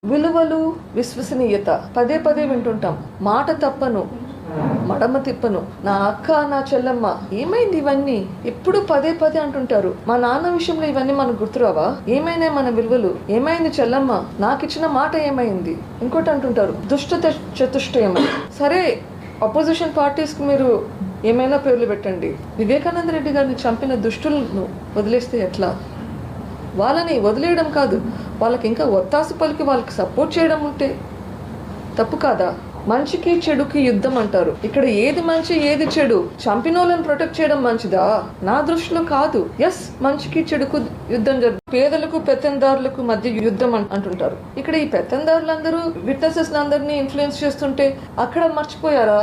విలువలు, విశ్వసనీయత పదే పదే వింటుంటాం. మాట తప్పను, మడమ తిప్పను, నా అక్క, నా చెల్లెమ్మ. ఏమైంది ఇవన్నీ? ఎప్పుడు పదే పదే అంటుంటారు. మా నాన్న విషయంలో ఇవన్నీ మనకు గుర్తురావా? ఏమైనా మన విలువలు? ఏమైంది చెల్లెమ్మ? నాకు ఇచ్చిన మాట ఏమైంది? ఇంకోటి అంటుంటారు, దుష్ట చతుష్టయం. సరే, అపోజిషన్ పార్టీస్కి మీరు ఏమైనా పేర్లు పెట్టండి. వివేకానంద రెడ్డి గారిని చంపిన దుష్టులను వదిలేస్తే ఎట్లా? వాళ్ళని వదిలేయడం కాదు, వాళ్ళకి ఇంకా ఒత్తాసు పలికి వాళ్ళకి సపోర్ట్ చేయడం ఉంటే తప్పు కాదా? మంచికి చెడుకి యుద్ధం అంటారు. ఇక్కడ ఏది మంచి ఏది చెడు? చంపినోళ్ళని ప్రొటెక్ట్ చేయడం మంచిదా? నా దృష్టిలో కాదు. ఎస్, మంచికి చెడుకు యుద్ధం జరుగుతుంది. పేదలకు పెత్తందారులకు మధ్య యుద్ధం అంటుంటారు. ఇక్కడ ఈ పెత్తందారులందరూ విట్నెసెస్ అందరినీ ఇన్ఫ్లుయెన్స్ చేస్తుంటే అక్కడ మర్చిపోయారా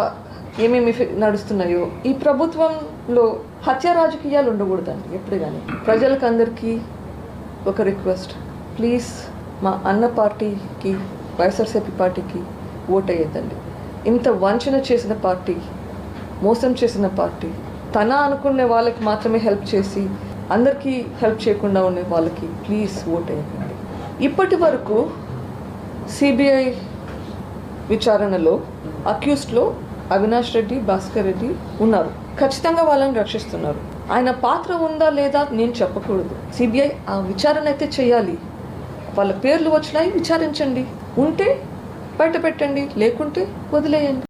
ఏమేమి నడుస్తున్నాయో? ఈ ప్రభుత్వంలో హత్య రాజకీయాలు ఉండకూడదండి ఎప్పుడు కానీ. ప్రజలకు అందరికీ ఒక రిక్వెస్ట్, ప్లీజ్ మా అన్న పార్టీకి, వైఎస్ఆర్సీపీ పార్టీకి ఓటేయద్దండి. ఇంత వంచన చేసిన పార్టీ, మోసం చేసిన పార్టీ, తన అనుకునే వాళ్ళకి మాత్రమే హెల్ప్ చేసి అందరికీ హెల్ప్ చేయకుండా ఉండే వాళ్ళకి ప్లీజ్ ఓటేయకండి. ఇప్పటి వరకు సిబిఐ విచారణలో అక్యూస్డ్లో అవినాష్ రెడ్డి, భాస్కర్ రెడ్డి ఉన్నారు. ఖచ్చితంగా వాళ్ళని రక్షిస్తున్నారు. ఆయన పాత్ర ఉందా లేదా నేను చెప్పకూడదు. సిబిఐ ఆ విచారణ అయితే చేయాలి. వాళ్ళ పేర్లు వచ్చినాయి, విచారించండి. ఉంటే బయట పెట్టండి, లేకుంటే వదిలేయండి.